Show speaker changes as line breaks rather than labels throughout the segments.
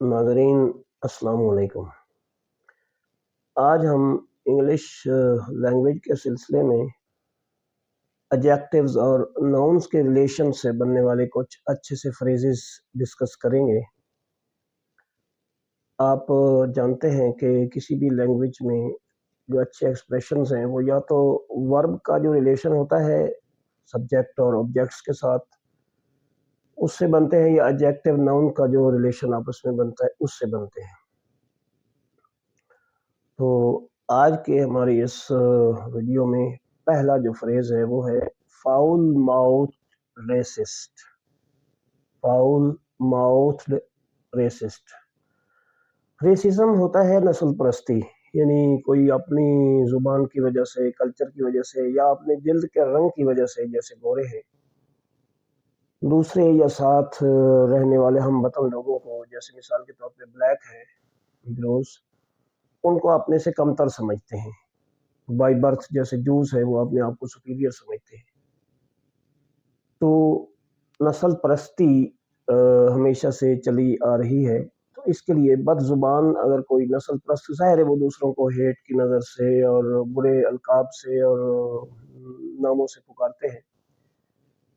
ناظرین السلام علیکم۔ آج ہم انگلش لینگویج کے سلسلے میں ایڈجیکٹیوز اور ناؤنس کے ریلیشن سے بننے والے کچھ اچھے سے فریزز ڈسکس کریں گے۔ آپ جانتے ہیں کہ کسی بھی لینگویج میں جو اچھے ایکسپریشنز ہیں وہ یا تو ورب کا جو ریلیشن ہوتا ہے سبجیکٹ اور آبجیکٹس کے ساتھ اس سے بنتے ہیں، یا ایڈجیکٹیو ناؤن کا جو ریلیشن آپس میں بنتا ہے اس سے بنتے ہیں۔ تو آج کے ہماری اس ویڈیو میں پہلا جو فریز ہے وہ ہے foul mouth racist. Foul mouth racist, racism ہوتا ہے نسل پرستی، یعنی کوئی اپنی زبان کی وجہ سے، کلچر کی وجہ سے، یا اپنے جلد کے رنگ کی وجہ سے، جیسے گورے ہیں، دوسرے یا ساتھ رہنے والے ہم وطن لوگوں کو، جیسے مثال کے طور پہ بلیک ہے نیگروز، ان کو اپنے سے کمتر سمجھتے ہیں۔ بائی برتھ جیسے جوز ہے وہ اپنے آپ کو سپیریئر سمجھتے ہیں۔ تو نسل پرستی ہمیشہ سے چلی آ رہی ہے، تو اس کے لیے بد زبان اگر کوئی نسل پرست، ظاہر ہے وہ دوسروں کو ہیٹ کی نظر سے اور برے القاب سے اور ناموں سے پکارتے ہیں،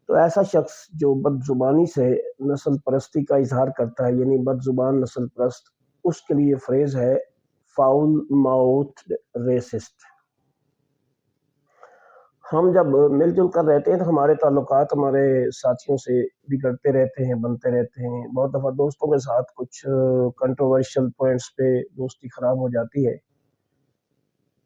تو ایسا شخص جو بد زبانی سے نسل پرستی کا اظہار کرتا ہے، یعنی بد زبان نسل پرست، اس کے لیے فریز ہے فاؤل ماؤتھ ریسسٹ۔ ہم جب مل جل کر رہتے ہیں تو ہمارے تعلقات ہمارے ساتھیوں سے بگڑتے رہتے ہیں، بنتے رہتے ہیں۔ بہت دفعہ دوستوں کے ساتھ کچھ کنٹروورشل پوائنٹس پہ دوستی خراب ہو جاتی ہے۔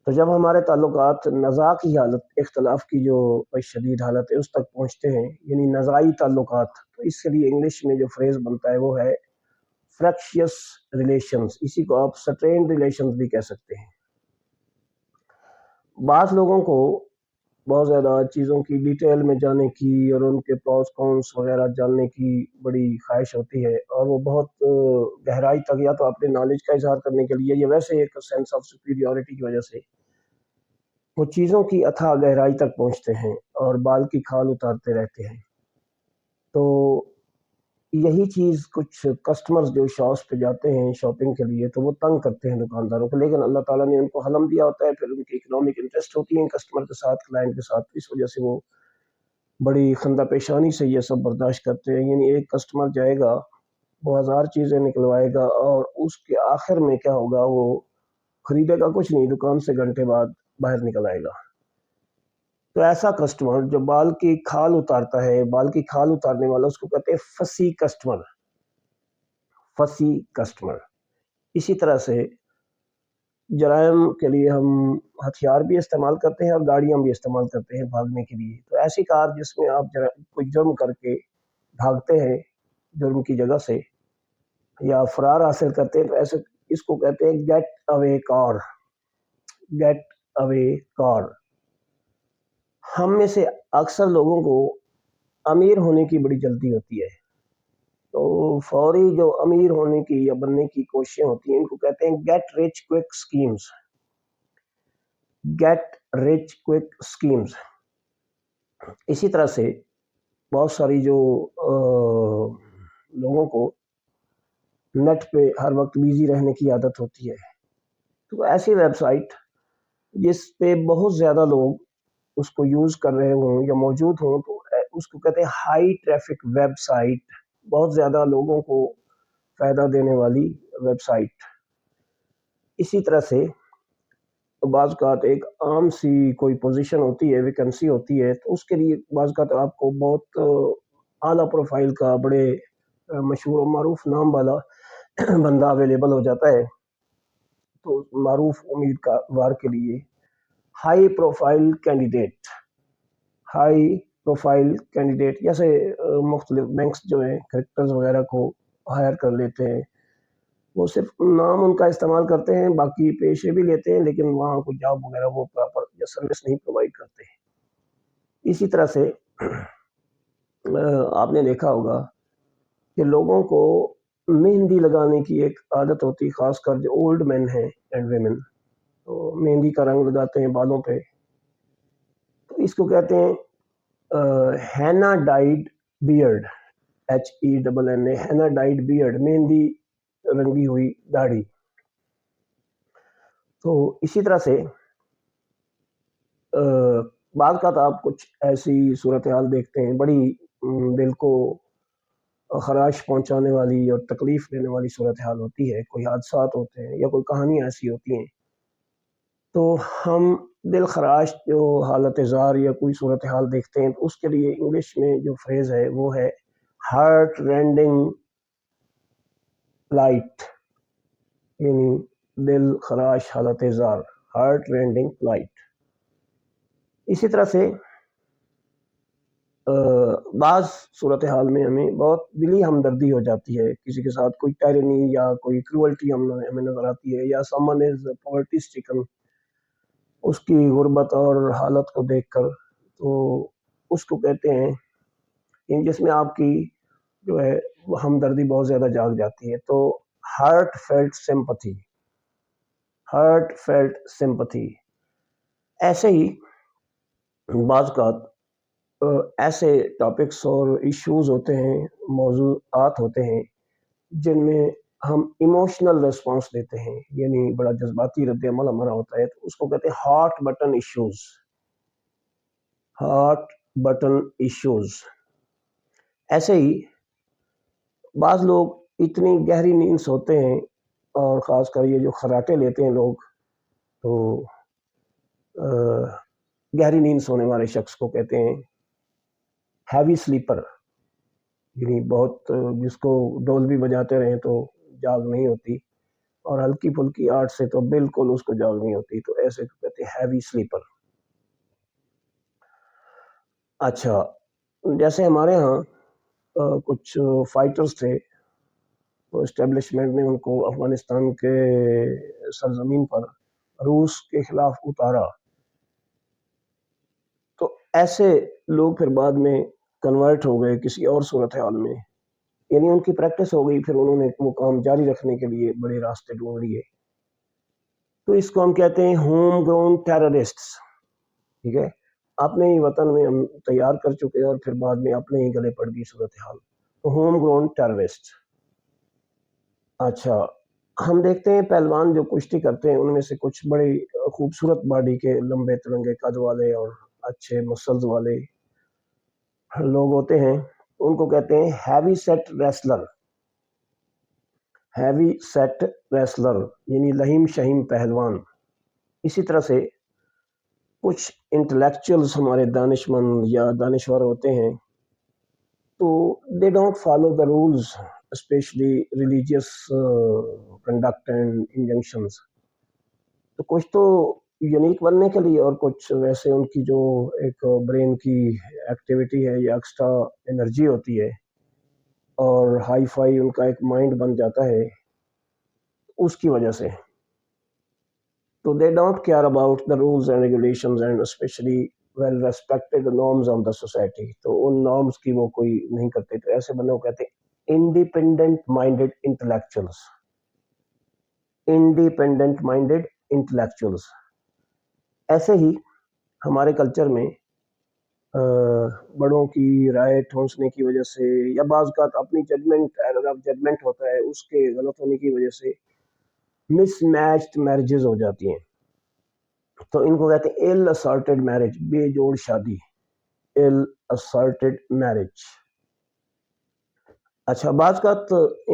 تو جب ہمارے تعلقات نزاع کی حالت، اختلاف کی جو شدید حالت ہے اس تک پہنچتے ہیں، یعنی نزاعی تعلقات، تو اس کے لیے انگلش میں جو فریز بنتا ہے وہ ہے فریکشیس ریلیشنز۔ اسی کو آپ سٹرینڈ ریلیشنز بھی کہہ سکتے ہیں۔ بعض لوگوں کو بہت زیادہ چیزوں کی ڈیٹیل میں جاننے کی اور ان کے پروز کونس وغیرہ جاننے کی بڑی خواہش ہوتی ہے، اور وہ بہت گہرائی تک یا تو اپنے نالج کا اظہار کرنے کے لیے یا ویسے ایک سینس آف سپیریورٹی کی وجہ سے وہ چیزوں کی اتھاہ گہرائی تک پہنچتے ہیں اور بال کی کھال اتارتے رہتے ہیں۔ تو یہی چیز کچھ کسٹمرز جو شاپس پہ جاتے ہیں شاپنگ کے لیے، تو وہ تنگ کرتے ہیں دکانداروں کو، لیکن اللہ تعالیٰ نے ان کو حلم دیا ہوتا ہے، پھر ان کی اکنامک انٹرسٹ ہوتی ہیں کسٹمر کے ساتھ، کلائنٹ کے ساتھ، اس وجہ سے وہ بڑی خندہ پیشانی سے یہ سب برداشت کرتے ہیں۔ یعنی ایک کسٹمر جائے گا، وہ 1000 چیزیں نکلوائے گا، اور اس کے آخر میں کیا ہوگا، وہ خریدے گا کچھ نہیں، دکان سے گھنٹے بعد باہر نکل آئے گا۔ تو ایسا کسٹمر جو بال کی کھال اتارتا ہے، بال کی کھال اتارنے والا، اس کو کہتے ہیں فسی کسٹمر۔ فسی کسٹمر۔ اسی طرح سے جرائم کے لیے ہم ہتھیار بھی استعمال کرتے ہیں اور گاڑیاں بھی استعمال کرتے ہیں بھاگنے کے لیے۔ تو ایسی کار جس میں آپ کوئی جرم کر کے بھاگتے ہیں جرم کی جگہ سے یا فرار حاصل کرتے ہیں، تو ایسے اس کو کہتے ہیں گیٹ اوے کار۔ گیٹ اوے کار۔ ہم میں سے اکثر لوگوں کو امیر ہونے کی بڑی جلدی ہوتی ہے، تو فوری جو امیر ہونے کی یا بننے کی کوششیں ہوتی ہیں، ان کو کہتے ہیں get rich quick schemes. Get rich quick schemes. اسی طرح سے بہت ساری جو لوگوں کو نیٹ پہ ہر وقت بیزی رہنے کی عادت ہوتی ہے، تو ایسی ویب سائٹ جس پہ بہت زیادہ لوگ اس کو یوز کر رہے ہوں یا موجود ہوں، تو اس کو کہتے ہیں ہائی ٹریفک ویب سائٹ، بہت زیادہ لوگوں کو فائدہ دینے والی ویب سائٹ۔ اسی طرح سے بعض اوقات ایک عام سی کوئی پوزیشن ہوتی ہے، ویکنسی ہوتی ہے، تو اس کے لیے بعض اوقات آپ کو بہت اعلیٰ پروفائل کا، بڑے مشہور و معروف نام والا بندہ اویلیبل ہو جاتا ہے، تو معروف امیدوار کے لیے high profile candidate, high profile candidate, جیسے مختلف بینکس جو ہیں کریکٹرز وغیرہ کو ہائر کر لیتے ہیں، وہ صرف نام ان کا استعمال کرتے ہیں، باقی پیشے بھی لیتے ہیں، لیکن وہاں کوئی جاب وغیرہ وہ پراپر یا سروس نہیں پرووائڈ کرتے ہیں۔ اسی طرح سے آپ نے دیکھا ہوگا کہ لوگوں کو مہندی لگانے کی ایک عادت ہوتی، خاص کر جو اولڈ مین ہیں اینڈ ویمن، تو مہندی کا رنگ لگاتے ہیں بالوں پہ، تو اس کو کہتے ہیں henna dyed beard. HENNA henna dyed beard, مہندی رنگی ہوئی داڑھی۔ تو اسی طرح سے بعض کا آپ کچھ ایسی صورتحال دیکھتے ہیں بڑی دل کو خراش پہنچانے والی اور تکلیف دینے والی صورتحال ہوتی ہے، کوئی حادثات ہوتے ہیں یا کوئی کہانیاں ایسی ہوتی ہیں، تو ہم دل خراش جو حالت زار یا کوئی صورتحال دیکھتے ہیں تو اس کے لیے انگلش میں جو فریز ہے وہ ہے ہارٹ رینڈنگ لائٹ، یعنی دل خراش حالت زار، ہارٹ رینڈنگ لائٹ۔ اسی طرح سے بعض صورتحال میں ہمیں بہت دلی ہمدردی ہو جاتی ہے، کسی کے ساتھ کوئی ٹائرنی یا کوئی کروئلٹی ہمیں نظر آتی ہے، یا سمن از پاورٹی اسٹرکن، اس کی غربت اور حالت کو دیکھ کر، تو اس کو کہتے ہیں جس میں آپ کی جو ہے ہمدردی بہت زیادہ جاگ جاتی ہے، تو heart felt sympathy, heart felt sympathy. ایسے ہی بعض کا ایسے ٹاپکس اور ایشوز ہوتے ہیں، موضوعات ہوتے ہیں جن میں ہم ایموشنل ریسپانس دیتے ہیں، یعنی بڑا جذباتی رد عمل ہمارا ہوتا ہے، تو اس کو کہتے ہیں heart button issues, heart button issues. ایسے ہی بعض لوگ اتنی گہری نیند سوتے ہیں، اور خاص کر یہ جو خراٹے لیتے ہیں لوگ، تو گہری نیند سونے والے شخص کو کہتے ہیں ہیوی سلیپر، یعنی بہت جس کو ڈول بھی بجاتے رہیں تو جاگ نہیں ہوتی، اور ہلکی پھلکی آرٹ سے تو بالکل اس کو جاگ نہیں ہوتی، تو ایسے کو کہتے ہیں ہیوی سلیپر۔ اچھا، جیسے ہمارے ہاں کچھ فائٹرز تھے، تو اسٹیبلشمنٹ نے ان کو افغانستان کے سرزمین پر روس کے خلاف اتارا، تو ایسے لوگ پھر بعد میں کنورٹ ہو گئے کسی اور صورتحال میں، یعنی ان کی پریکٹس ہو گئی، پھر انہوں نے مقام جاری رکھنے کے لیے بڑے راستے ڈھونڈ لیے، تو اس کو ہم کہتے ہیں ہوم گرون ٹیررسٹس۔ ٹھیک ہے، اپنے ہی وطن میں ہم تیار کر چکے اور پھر بعد میں اپنے ہی گلے پڑ گئی صورتحال، تو ہوم گرون ٹیررسٹ۔ اچھا، ہم دیکھتے ہیں پہلوان جو کشتی کرتے ہیں ان میں سے کچھ بڑے خوبصورت باڈی کے، لمبے ترنگے قد والے اور اچھے مسلز والے لوگ ہوتے ہیں، ان کو کہتے ہیں heavy set wrestler, heavy set wrestler یعنی لہیم شہیم پہلوان۔ اسی طرح سے کچھ انٹلیکچوئلز ہمارے دانشمند یا دانشور ہوتے ہیں، تو they don't follow the rules especially religious conduct and injunctions, تو کچھ تو یونیک بننے کے لیے اور کچھ ویسے ان کی جو ایک برین کی ایکٹیویٹی ہے یا ایکسٹرا انرجی ہوتی ہے اور ہائی فائی ان کا ایک مائنڈ بن جاتا ہے اس کی وجہ سے، تو they don't care about the rules and regulations and especially well respected norms of the society, تو ان نارمز کی وہ کوئی نہیں کرتے، تو ایسے بندوں کو کہتے ہیں independent minded intellectuals, independent minded intellectuals. ایسے ہی ہمارے کلچر میں بڑوں کی رائے ٹھونسنے کی وجہ سے یا بعض کا اپنی ججمنٹ، ایرر آف ججمنٹ ہوتا ہے، اس کے غلط ہونے کی وجہ سے مس میچڈ میرجز ہو جاتی ہیں، تو ان کو کہتے ہیں ایل اسارٹیڈ میرج، بے جوڑ شادی، ایل اسارٹیڈ میرج۔ اچھا، بعض کا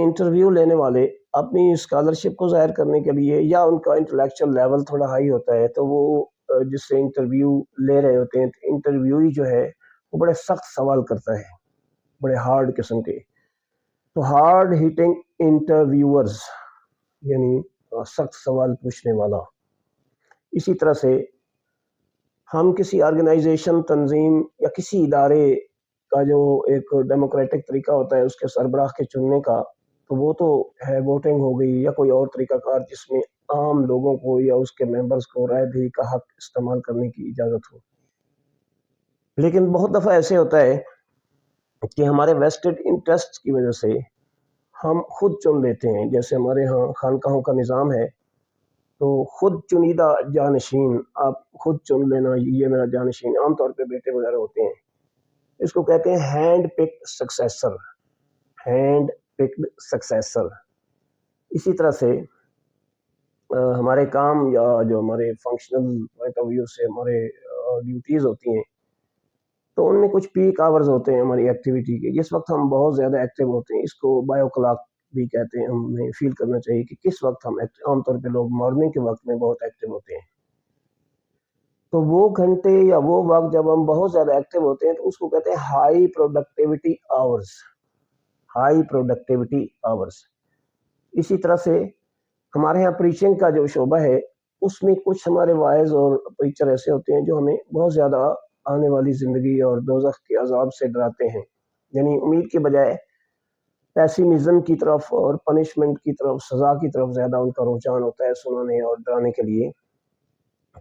انٹرویو لینے والے اپنی اسکالرشپ کو ظاہر کرنے کے لیے یا ان کا انٹلیکچوئل لیول تھوڑا ہائی ہوتا ہے، تو وہ جس سے انٹرویو لے رہے ہوتے ہیں، انٹرویوئی جو ہے وہ بڑے سخت سوال کرتا ہے، بڑے ہارڈ قسم کے، تو ہارڈ ہیٹنگ انٹرویورز یعنی سخت سوال پوچھنے والا۔ اسی طرح سے ہم کسی آرگنائزیشن، تنظیم یا کسی ادارے کا جو ایک ڈیموکریٹک طریقہ ہوتا ہے اس کے سربراہ کے چننے کا، تو وہ تو ہے ووٹنگ ہو گئی یا کوئی اور طریقہ کار جس میں عام لوگوں کو یا اس کے ممبرز کو رائے دہی کا حق استعمال کرنے کی اجازت ہو، لیکن بہت دفعہ ایسے ہوتا ہے کہ ہمارے ویسٹڈ انٹرسٹ کی وجہ سے ہم خود چن لیتے ہیں، جیسے ہمارے ہاں خانقاہوں کا نظام ہے، تو خود چنیدہ جانشین، آپ خود چن لینا یہ میرا جانشین، عام طور پہ بیٹے وغیرہ ہوتے ہیں، اس کو کہتے ہیں hand picked successor, hand picked successor. اسی طرح سے ہمارے کام یا جو ہمارے فنکشنل پوائنٹ آف ویو سے ہمارے ڈیوٹیز ہوتی ہیں، تو ان میں کچھ پیک آورز ہوتے ہیں ہماری ایکٹیویٹی کے، جس وقت ہم بہت زیادہ ایکٹیو ہوتے ہیں، اس کو بایو کلاک بھی کہتے ہیں۔ ہمیں فیل کرنا چاہیے کہ کس وقت ہم عام طور پہ لوگ مارننگ کے وقت میں بہت ایکٹیو ہوتے ہیں، تو وہ گھنٹے یا وہ وقت جب ہم بہت زیادہ ایکٹیو ہوتے ہیں تو اس کو کہتے ہیں high productivity hours, high productivity hours. اسی طرح سے ہمارے یہاں پریچنگ کا جو شعبہ ہے، اس میں کچھ ہمارے وائز اور پریچر ایسے ہوتے ہیں جو ہمیں بہت زیادہ آنے والی زندگی اور دوزخ کے عذاب سے ڈراتے ہیں، یعنی امید کے بجائے پیسیمزم کی طرف اور پنشمنٹ کی طرف، سزا کی طرف زیادہ ان کا رجحان ہوتا ہے سنانے اور ڈرانے کے لیے،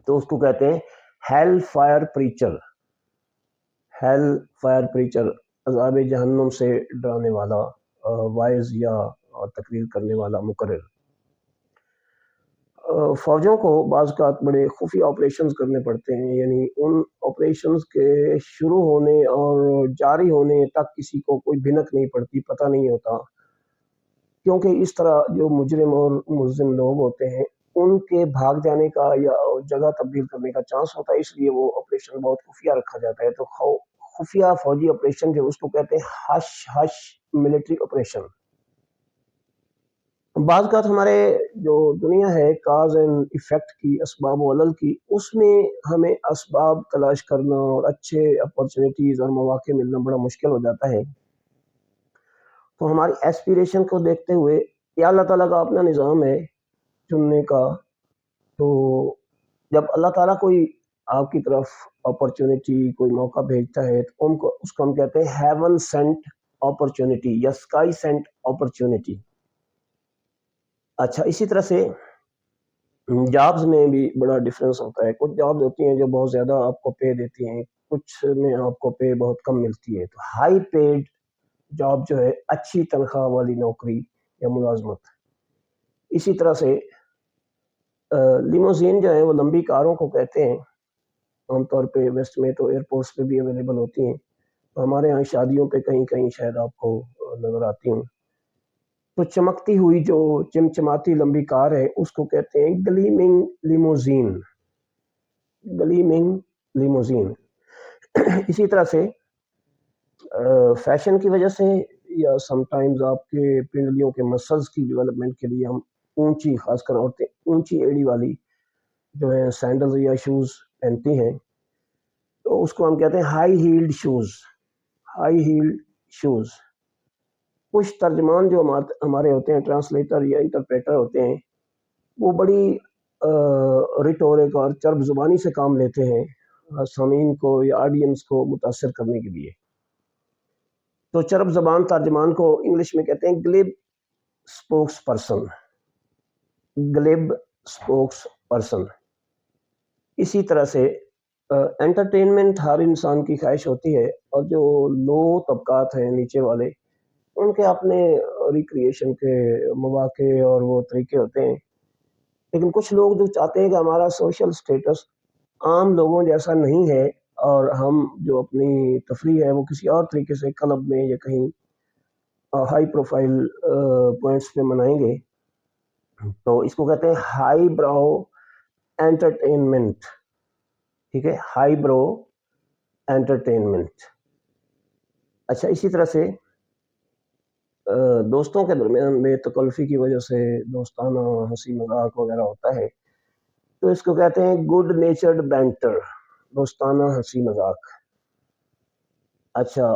تو اس کو کہتے ہیں hell fire preacher, hell fire preacher, عذاب جہنم سے ڈرانے والا وائز یا تقریر کرنے والا مقرر۔ فوجوں کو بعض اوقات بڑے خفیہ آپریشنز کرنے پڑتے ہیں، یعنی ان آپریشنز کے شروع ہونے اور جاری ہونے تک کسی کو کوئی بھنک نہیں پڑتی، پتہ نہیں ہوتا، کیونکہ اس طرح جو مجرم اور ملزم لوگ ہوتے ہیں ان کے بھاگ جانے کا یا جگہ تبدیل کرنے کا چانس ہوتا ہے، اس لیے وہ آپریشن بہت خفیہ رکھا جاتا ہے۔ تو خفیہ فوجی آپریشن جو اس کو کہتے ہیں ہش ہش ملٹری آپریشن۔ بعض اوقات ہمارے جو دنیا ہے کاز اینڈ ایفیکٹ کی، اسباب و علل کی، اس میں ہمیں اسباب تلاش کرنا اور اچھے اپرچونیٹیز اور مواقع ملنا بڑا مشکل ہو جاتا ہے۔ تو ہماری ایسپیریشن کو دیکھتے ہوئے یہ اللہ تعالیٰ کا اپنا نظام ہے چننے کا، تو جب اللہ تعالیٰ کوئی آپ کی طرف اپرچونیٹی، کوئی موقع بھیجتا ہے تو اس کو ہم کہتے ہیں ہیون سینٹ اپرچونیٹی یا اسکائی سینٹ اپرچونیٹی۔ اچھا، اسی طرح سے جابز میں بھی بڑا ڈفرینس ہوتا ہے، کچھ جابز ہوتی ہیں جو بہت زیادہ آپ کو پے دیتی ہیں، کچھ میں آپ کو پے بہت کم ملتی ہے۔ تو ہائی پیڈ جاب جو ہے اچھی تنخواہ والی نوکری یا ملازمت۔ اسی طرح سے لیموزین جو ہے وہ لمبی کاروں کو کہتے ہیں، عام طور پہ ویسٹ میں تو ایئرپورٹس پہ بھی اویلیبل ہوتی ہیں، تو ہمارے یہاں شادیوں پہ کہیں کہیں شاید آپ کو نظر آتی ہوں۔ تو چمکتی ہوئی جو چمچماتی لمبی کار ہے اس کو کہتے ہیں گلیمنگ لیموزین، گلیمنگ لیموزین۔ اسی طرح سے فیشن کی وجہ سے یا سم ٹائمز آپ کے پنڈلیوں کے مسلز کی ڈیولپمنٹ کے لیے ہم اونچی، خاص کر عورتیں اونچی ایڑی والی جو ہے سینڈلز یا شوز پہنتی ہیں، تو اس کو ہم کہتے ہیں high heeled shoes, high heeled shoes. کچھ ترجمان جو ہمارے ہوتے ہیں، ٹرانسلیٹر یا انٹرپریٹر ہوتے ہیں، وہ بڑی ریٹورک اور چرب زبانی سے کام لیتے ہیں سامعین کو یا آڈینس کو متاثر کرنے کے لیے، تو چرب زبان ترجمان کو انگلش میں کہتے ہیں گلب اسپوکس پرسن، گلب اسپوکس پرسن۔ اسی طرح سے انٹرٹینمنٹ ہر انسان کی خواہش ہوتی ہے، اور جو لو طبقات ہیں نیچے والے، ان کے اپنے ریکریشن کے مواقع اور وہ طریقے ہوتے ہیں، لیکن کچھ لوگ جو چاہتے ہیں کہ ہمارا سوشل سٹیٹس عام لوگوں جیسا نہیں ہے اور ہم جو اپنی تفریح ہے وہ کسی اور طریقے سے کلب میں یا کہیں ہائی پروفائل پوائنٹس پہ منائیں گے، تو اس کو کہتے ہیں ہائی براؤ انٹرٹینمنٹ۔ ٹھیک ہے، ہائی برو انٹرٹینمنٹ۔ اچھا، اسی طرح سے دوستوں کے درمیان بے تکلفی کی وجہ سے دوستانہ ہنسی مذاق وغیرہ ہوتا ہے، تو اس کو کہتے ہیں گڈ نیچرڈ بینٹر، دوستانہ ہنسی مذاق۔ اچھا،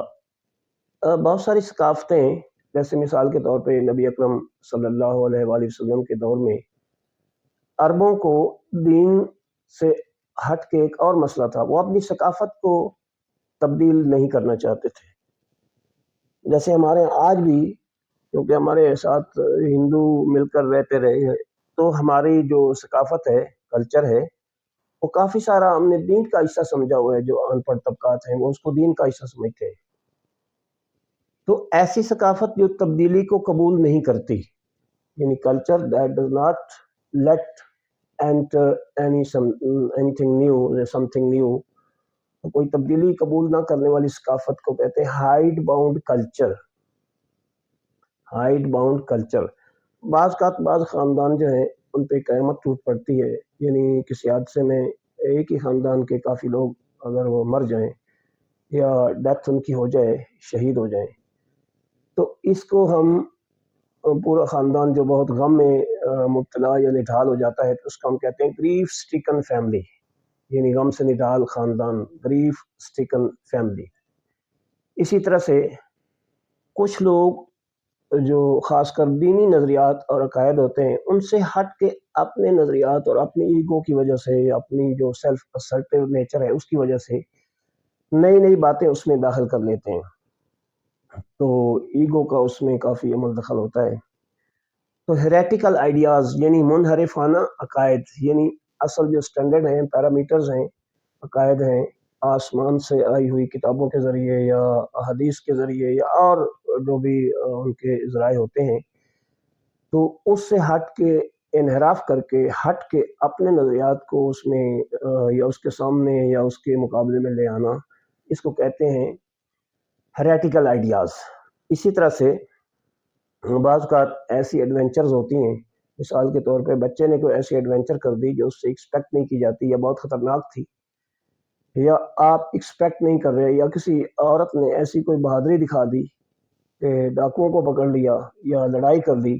بہت ساری ثقافتیں، جیسے مثال کے طور پہ نبی اکرم صلی اللہ علیہ وآلہ وسلم کے دور میں عربوں کو دین سے ہٹ کے ایک اور مسئلہ تھا، وہ اپنی ثقافت کو تبدیل نہیں کرنا چاہتے تھے۔ جیسے ہمارے آج بھی، کیونکہ ہمارے ساتھ ہندو مل کر رہتے رہے ہیں، تو ہماری جو ثقافت ہے، کلچر ہے، وہ کافی سارا ہم نے دین کا حصہ سمجھا ہوا ہے۔ جو ان پڑھ طبقات ہیں وہ اس کو دین کا حصہ سمجھتے ہیں، تو ایسی ثقافت جو تبدیلی کو قبول نہیں کرتی، یعنی culture that does not let enter anything new, something new، کوئی تبدیلی قبول نہ کرنے والی ثقافت کو کہتے ہیں Hyde bound culture, Hyde bound culture. بعض خاندان جو ہیں ان پہ قیامت ٹوٹ پڑتی ہے، یعنی کسی حادثے میں ایک ہی خاندان کے کافی لوگ اگر وہ مر جائیں یا ڈیتھ ان کی ہو جائے، شہید ہو جائیں، تو اس کو ہم پورا خاندان جو بہت غم میں مبتلا یا نڈھال ہو جاتا ہے، تو اس کو ہم کہتے ہیں گریف سٹیکن فیملی، یعنی غم سے نڈھال خاندان، گریف سٹیکن فیملی۔ اسی طرح سے کچھ لوگ جو خاص کر دینی نظریات اور عقائد ہوتے ہیں، ان سے ہٹ کے اپنے نظریات اور اپنی ایگو کی وجہ سے، اپنی جو سیلف اسرٹیو نیچر ہے اس کی وجہ سے نئی نئی باتیں اس میں داخل کر لیتے ہیں، تو ایگو کا اس میں کافی عمل دخل ہوتا ہے۔ تو ہیریٹیکل آئیڈیاز یعنی منحرفانہ عقائد، یعنی اصل جو سٹینڈرڈ ہیں، پیرامیٹرز ہیں، عقائد ہیں، آسمان سے آئی ہوئی کتابوں کے ذریعے یا احادیث کے ذریعے یا اور جو بھی ان کے ذرائع ہوتے ہیں، تو اس سے ہٹ کے، انحراف کر کے، ہٹ کے اپنے نظریات کو اس میں یا اس کے سامنے یا اس کے مقابلے میں لے آنا، اس کو کہتے ہیں ہیریٹیکل آئیڈیاز۔ اسی طرح سے بعض اوقات ایسی ایڈونچرز ہوتی ہیں، مثال کے طور پہ بچے نے کوئی ایسی ایڈونچر کر دی جو اس سے ایکسپیکٹ نہیں کی جاتی یا بہت خطرناک تھی، یا آپ ایکسپیکٹ نہیں کر رہے، یا کسی عورت نے ایسی کوئی بہادری دکھا دی کہ ڈاکوؤں کو پکڑ لیا یا لڑائی کر دی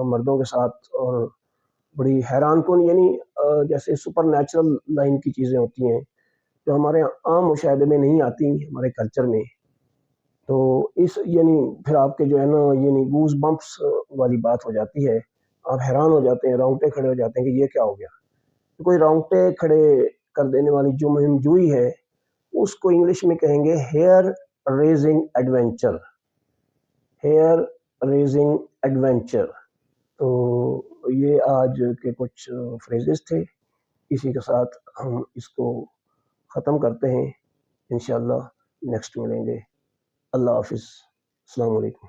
مردوں کے ساتھ، اور بڑی حیران کن، یعنی جیسے سپر نیچرل لائن کی چیزیں ہوتی ہیں جو ہمارے عام مشاہدے میں نہیں آتی ہمارے کلچر میں، تو اس یعنی پھر آپ کے جو ہے نا، یعنی گوز بمپس والی بات ہو جاتی ہے، آپ حیران ہو جاتے ہیں، رونگٹے کھڑے ہو جاتے ہیں کہ یہ کیا ہو گیا۔ تو کوئی رونگٹے کھڑے کر دینے والی جو مہم جوئی ہے، اس کو انگلش میں کہیں گے hair raising adventure, hair raising adventure. تو یہ آج کے کچھ فریزز تھے، اسی کے ساتھ ہم اس کو ختم کرتے ہیں، انشاءاللہ نیکسٹ ملیں گے۔ اللہ حافظ، السلام علیکم۔